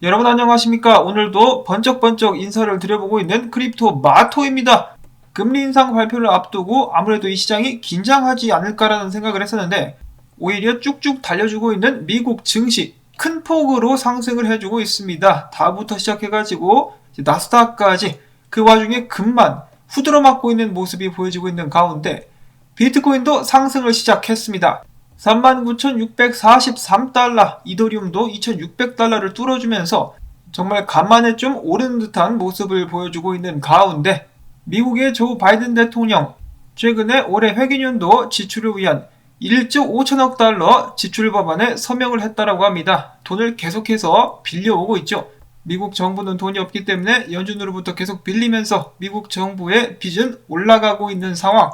여러분 안녕하십니까? 오늘도 번쩍번쩍 인사를 드려보고 있는 크립토 마토입니다. 금리 인상 발표를 앞두고 아무래도 이 시장이 긴장하지 않을까라는 생각을 했었는데 오히려 쭉쭉 달려주고 있는 미국 증시 큰 폭으로 상승을 해주고 있습니다. 다부터 시작해가지고 나스닥까지 그 와중에 금만 후드러 맞고 있는 모습이 보여지고 있는 가운데 비트코인도 상승을 시작했습니다. 39,643달러, 이더리움도 2,600달러를 뚫어주면서 정말 간만에 좀 오른 듯한 모습을 보여주고 있는 가운데 미국의 조 바이든 대통령 최근에 올해 회계연도 지출을 위한 1조 5천억 달러 지출 법안에 서명을 했다라고 합니다. 돈을 계속해서 빌려오고 있죠. 미국 정부는 돈이 없기 때문에 연준으로부터 계속 빌리면서 미국 정부의 빚은 올라가고 있는 상황.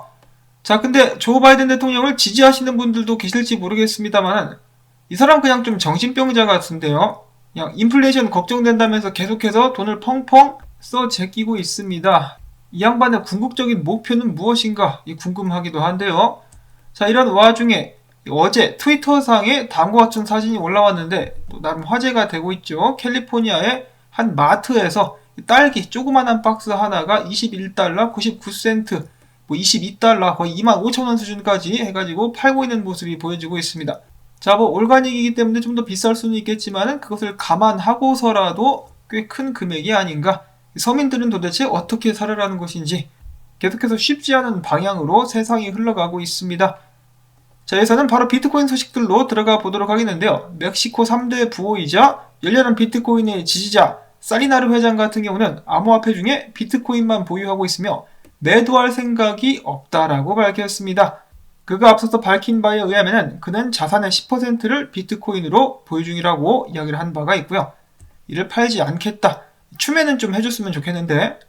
자, 근데 조 바이든 대통령을 지지하시는 분들도 계실지 모르겠습니다만 이 사람 그냥 좀 정신병자 같은데요. 그냥 인플레이션 걱정된다면서 계속해서 돈을 펑펑 써 제끼고 있습니다. 이 양반의 궁극적인 목표는 무엇인가 궁금하기도 한데요. 자, 이런 와중에 어제 트위터상에 다음과 같은 사진이 올라왔는데 또 나름 화제가 되고 있죠. 캘리포니아의 한 마트에서 딸기 조그만한 박스 하나가 21달러 99센트 22달러 거의 25,000원 수준까지 해가지고 팔고 있는 모습이 보여지고 있습니다. 자, 올가닉이기 때문에 좀 더 비쌀 수는 있겠지만 그것을 감안하고서라도 꽤 큰 금액이 아닌가. 서민들은 도대체 어떻게 살아라는 것인지 계속해서 쉽지 않은 방향으로 세상이 흘러가고 있습니다. 자, 여기서는 바로 비트코인 소식들로 들어가 보도록 하겠는데요. 멕시코 3대 부호이자 열렬한 비트코인의 지지자 사리나르 회장 같은 경우는 암호화폐 중에 비트코인만 보유하고 있으며 매도할 생각이 없다라고 밝혔습니다. 그가 앞서서 밝힌 바에 의하면 그는 자산의 10%를 비트코인으로 보유 중이라고 이야기를 한 바가 있고요. 이를 팔지 않겠다. 추매는 좀 해줬으면 좋겠는데.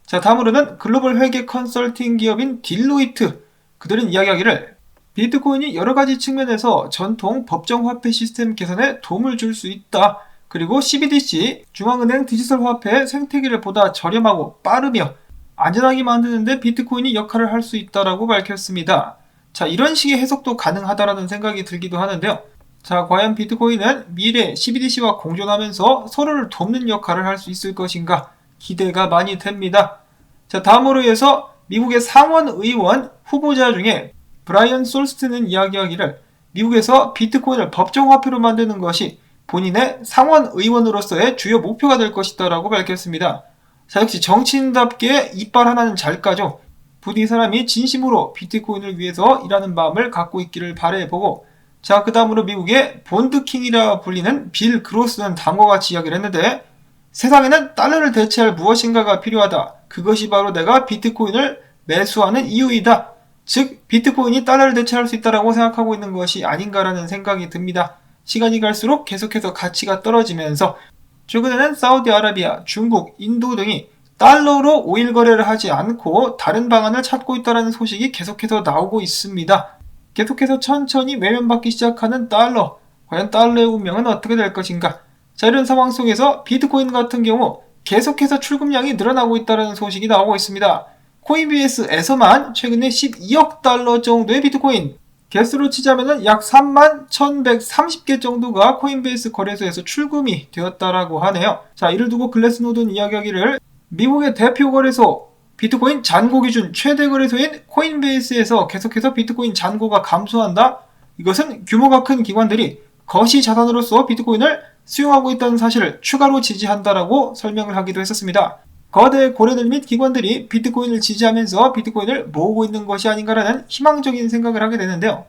자, 다음으로는 글로벌 회계 컨설팅 기업인 딜로이트. 그들은 이야기하기를 비트코인이 여러가지 측면에서 전통 법정화폐 시스템 개선에 도움을 줄 수 있다. 그리고 CBDC, 중앙은행 디지털 화폐 생태계를 보다 저렴하고 빠르며 안전하게 만드는데 비트코인이 역할을 할 수 있다라고 밝혔습니다. 자, 이런 식의 해석도 가능하다라는 생각이 들기도 하는데요. 자, 과연 비트코인은 미래 CBDC와 공존하면서 서로를 돕는 역할을 할 수 있을 것인가 기대가 많이 됩니다. 자, 다음으로 해서 미국의 상원 의원 후보자 중에 브라이언 솔스트는 이야기하기를 미국에서 비트코인을 법정화폐로 만드는 것이 본인의 상원 의원으로서의 주요 목표가 될 것이다라고 밝혔습니다. 자, 역시 정치인답게 이빨 하나는 잘 까죠. 부디 이 사람이 진심으로 비트코인을 위해서 일하는 마음을 갖고 있기를 바라보고, 자, 그 다음으로 미국의 본드킹이라 불리는 빌 그로스는 다음과 같이 이야기를 했는데 세상에는 달러를 대체할 무엇인가가 필요하다. 그것이 바로 내가 비트코인을 매수하는 이유이다. 즉 비트코인이 달러를 대체할 수 있다고 생각하고 있는 것이 아닌가라는 생각이 듭니다. 시간이 갈수록 계속해서 가치가 떨어지면서 최근에는 사우디아라비아, 중국, 인도 등이 달러로 오일 거래를 하지 않고 다른 방안을 찾고 있다는 소식이 계속해서 나오고 있습니다. 계속해서 천천히 외면받기 시작하는 달러. 과연 달러의 운명은 어떻게 될 것인가? 자, 이런 상황 속에서 비트코인 같은 경우 계속해서 출금량이 늘어나고 있다는 소식이 나오고 있습니다. 코인베이스에서만 최근에 12억 달러 정도의 비트코인, 개수로 치자면 약 31,130개 정도가 코인베이스 거래소에서 출금이 되었다라고 하네요. 자, 이를 두고 글래스노드는 이야기하기를 미국의 대표 거래소 비트코인 잔고 기준 최대 거래소인 코인베이스에서 계속해서 비트코인 잔고가 감소한다. 이것은 규모가 큰 기관들이 거시 자산으로서 비트코인을 수용하고 있다는 사실을 추가로 지지한다라고 설명을 하기도 했었습니다. 거대 고래들 및 기관들이 비트코인을 지지하면서 비트코인을 모으고 있는 것이 아닌가라는 희망적인 생각을 하게 되는데요.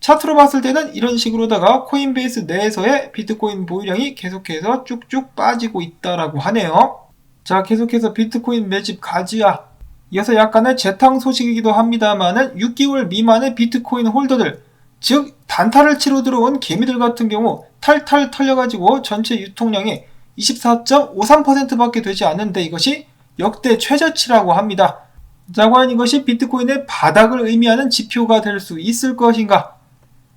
차트로 봤을 때는 이런 식으로다가 코인베이스 내에서의 비트코인 보유량이 계속해서 쭉쭉 빠지고 있다라고 하네요. 자, 계속해서 비트코인 매집 가지야. 이어서 약간의 재탕 소식이기도 합니다만은 6개월 미만의 비트코인 홀더들, 즉 단타를 치러 들어온 개미들 같은 경우 탈탈 털려가지고 전체 유통량의 24.53%밖에 되지 않는데 이것이 역대 최저치라고 합니다. 자, 과연 이것이 비트코인의 바닥을 의미하는 지표가 될 수 있을 것인가?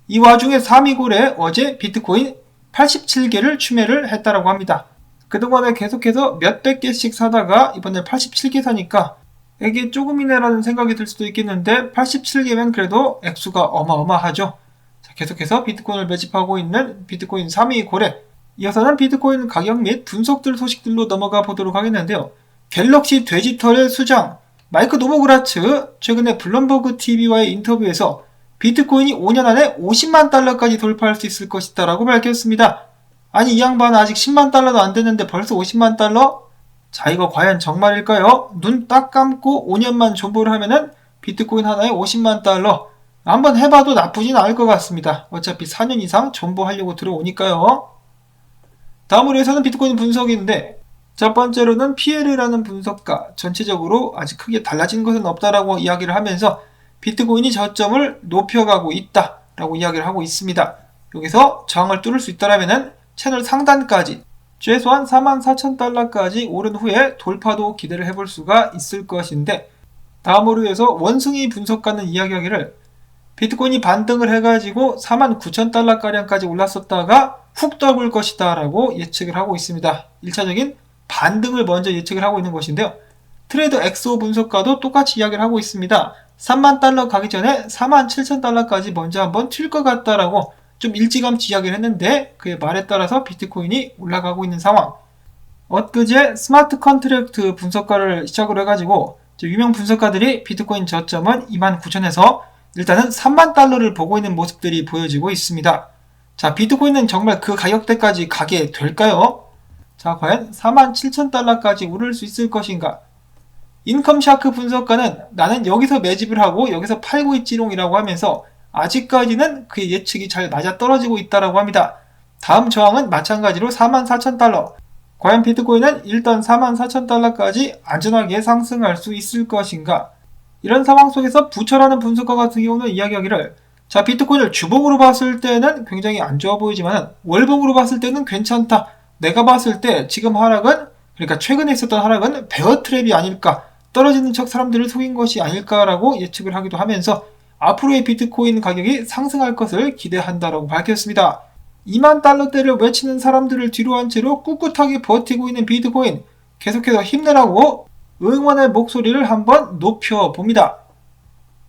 이 와중에 3위 고래 어제 비트코인 87개를 추매를 했다라고 합니다. 그동안에 계속해서 몇백 개씩 사다가 이번에 87개 사니까 이게 조금이네라는 생각이 들 수도 있겠는데 87개면 그래도 액수가 어마어마하죠. 자, 계속해서 비트코인을 매집하고 있는 비트코인 3위 고래 이어서는 비트코인 가격 및 분석들 소식들로 넘어가 보도록 하겠는데요. 갤럭시 돼지털의 수장 마이크 노보그라츠 최근에 블룸버그 TV와의 인터뷰에서 비트코인이 5년 안에 50만 달러까지 돌파할 수 있을 것이다 라고 밝혔습니다. 아니 이 양반은 아직 10만 달러도 안 됐는데 벌써 50만 달러? 자 이거 과연 정말일까요? 눈 딱 감고 5년만 존버를 하면은 비트코인 하나에 50만 달러 한번 해봐도 나쁘진 않을 것 같습니다. 어차피 4년 이상 존버하려고 들어오니까요. 다음으로 해서는 비트코인 분석인데 첫 번째로는 PL이라는 분석가 전체적으로 아직 크게 달라진 것은 없다라고 이야기를 하면서 비트코인이 저점을 높여가고 있다라고 이야기를 하고 있습니다. 여기서 저항을 뚫을 수 있다라면은 채널 상단까지 최소한 44,000달러까지 오른 후에 돌파도 기대를 해볼 수가 있을 것인데 다음으로 해서 원숭이 분석가는 이야기하기를 비트코인이 반등을 해가지고 49,000달러가량까지 올랐었다가 훅 떠볼 것이다 라고 예측을 하고 있습니다. 1차적인 반등을 먼저 예측을 하고 있는 것인데요. 트레이더 엑소 분석가도 똑같이 이야기를 하고 있습니다. 3만 달러 가기 전에 47,000달러까지 먼저 한번 튈 것 같다라고 좀 일찌감치 이야기를 했는데 그의 말에 따라서 비트코인이 올라가고 있는 상황. 엊그제 스마트 컨트랙트 분석가를 시작으로 해가지고 유명 분석가들이 비트코인 저점은 29,000에서 일단은 3만 달러를 보고 있는 모습들이 보여지고 있습니다. 자, 비트코인은 정말 그 가격대까지 가게 될까요? 자, 과연 47,000달러까지 오를 수 있을 것인가? 인컴샤크 분석가는 나는 여기서 매집을 하고 여기서 팔고 있지롱이라고 하면서 아직까지는 그의 예측이 잘 맞아떨어지고 있다고 합니다. 다음 저항은 마찬가지로 44,000달러. 과연 비트코인은 일단 44,000달러까지 안전하게 상승할 수 있을 것인가? 이런 상황 속에서 부처라는 분석가 같은 경우는 이야기하기를 자 비트코인을 주봉으로 봤을 때는 굉장히 안 좋아 보이지만 월봉으로 봤을 때는 괜찮다. 내가 봤을 때 지금 하락은 그러니까 최근에 있었던 하락은 베어 트랩이 아닐까 떨어지는 척 사람들을 속인 것이 아닐까라고 예측을 하기도 하면서 앞으로의 비트코인 가격이 상승할 것을 기대한다라고 밝혔습니다. 2만 달러대를 외치는 사람들을 뒤로 한 채로 꿋꿋하게 버티고 있는 비트코인 계속해서 힘내라고 응원의 목소리를 한번 높여봅니다.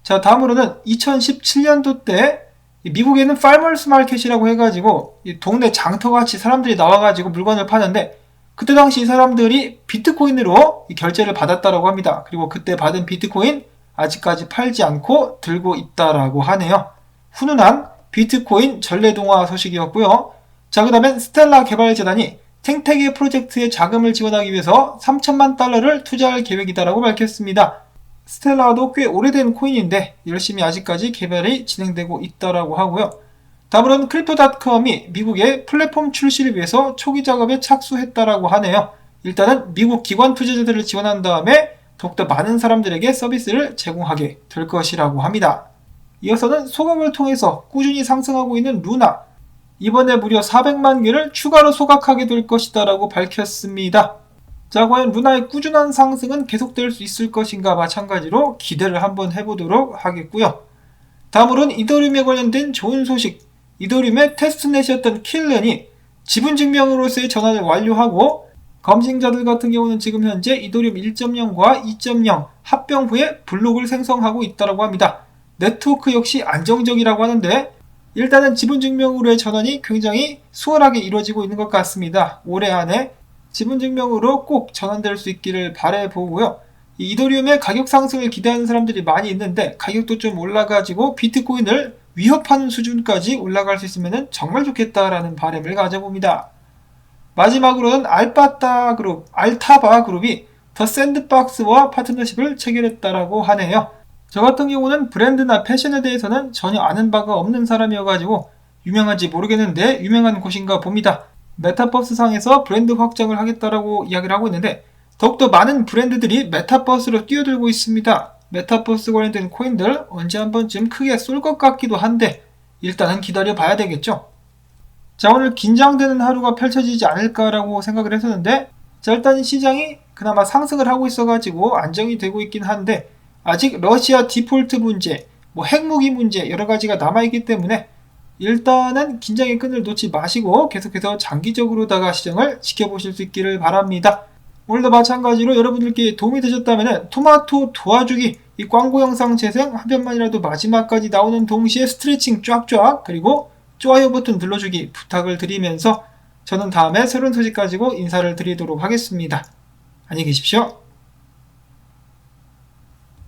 자 다음으로는 2017년도 때 미국에는 farmers market이라고 해가지고 동네 장터같이 사람들이 나와가지고 물건을 파는데 그때 당시 이 사람들이 비트코인으로 결제를 받았다라고 합니다. 그리고 그때 받은 비트코인 아직까지 팔지 않고 들고 있다라고 하네요. 훈훈한 비트코인 전래동화 소식이었고요. 자 그 다음엔 스텔라 개발재단이 생태계 프로젝트에 자금을 지원하기 위해서 3천만 달러를 투자할 계획이다라고 밝혔습니다. 스텔라도 꽤 오래된 코인인데 열심히 아직까지 개발이 진행되고 있다라고 하고요. 다음으로는 크립토닷컴이 미국의 플랫폼 출시를 위해서 초기 작업에 착수했다라고 하네요. 일단은 미국 기관 투자자들을 지원한 다음에 더욱더 많은 사람들에게 서비스를 제공하게 될 것이라고 합니다. 이어서는 소각을 통해서 꾸준히 상승하고 있는 루나. 이번에 무려 400만 개를 추가로 소각하게 될 것이다 라고 밝혔습니다. 자 과연 루나의 꾸준한 상승은 계속될 수 있을 것인가 마찬가지로 기대를 한번 해보도록 하겠고요. 다음으로는 이더리움에 관련된 좋은 소식. 이더리움의 테스트넷이었던 킬렌이 지분증명으로서의 전환을 완료하고 검증자들 같은 경우는 지금 현재 이더리움 1.0과 2.0 합병 후에 블록을 생성하고 있다고 합니다. 네트워크 역시 안정적이라고 하는데 일단은 지분증명으로의 전환이 굉장히 수월하게 이루어지고 있는 것 같습니다. 올해 안에 지분증명으로 꼭 전환될 수 있기를 바라보고요. 이더리움의 가격 상승을 기대하는 사람들이 많이 있는데 가격도 좀 올라가지고 비트코인을 위협하는 수준까지 올라갈 수 있으면 정말 좋겠다라는 바람을 가져봅니다. 마지막으로는 알타바 그룹이 더 샌드박스와 파트너십을 체결했다라고 하네요. 저 같은 경우는 브랜드나 패션에 대해서는 전혀 아는 바가 없는 사람이어가지고 유명한지 모르겠는데 유명한 곳인가 봅니다. 메타버스 상에서 브랜드 확장을 하겠다라고 이야기를 하고 있는데 더욱더 많은 브랜드들이 메타버스로 뛰어들고 있습니다. 메타버스 관련된 코인들 언제 한 번쯤 크게 쏠 것 같기도 한데 일단은 기다려 봐야 되겠죠. 자 오늘 긴장되는 하루가 펼쳐지지 않을까라고 생각을 했었는데 자 일단 시장이 그나마 상승을 하고 있어가지고 안정이 되고 있긴 한데 아직 러시아 디폴트 문제, 핵무기 문제 여러가지가 남아있기 때문에 일단은 긴장의 끈을 놓지 마시고 계속해서 장기적으로다가 시장을 지켜보실 수 있기를 바랍니다. 오늘도 마찬가지로 여러분들께 도움이 되셨다면 토마토 도와주기 이 광고 영상 재생 한 편만이라도 마지막까지 나오는 동시에 스트레칭 쫙쫙 그리고 좋아요 버튼 눌러주기 부탁을 드리면서 저는 다음에 새로운 소식 가지고 인사를 드리도록 하겠습니다. 안녕히 계십시오.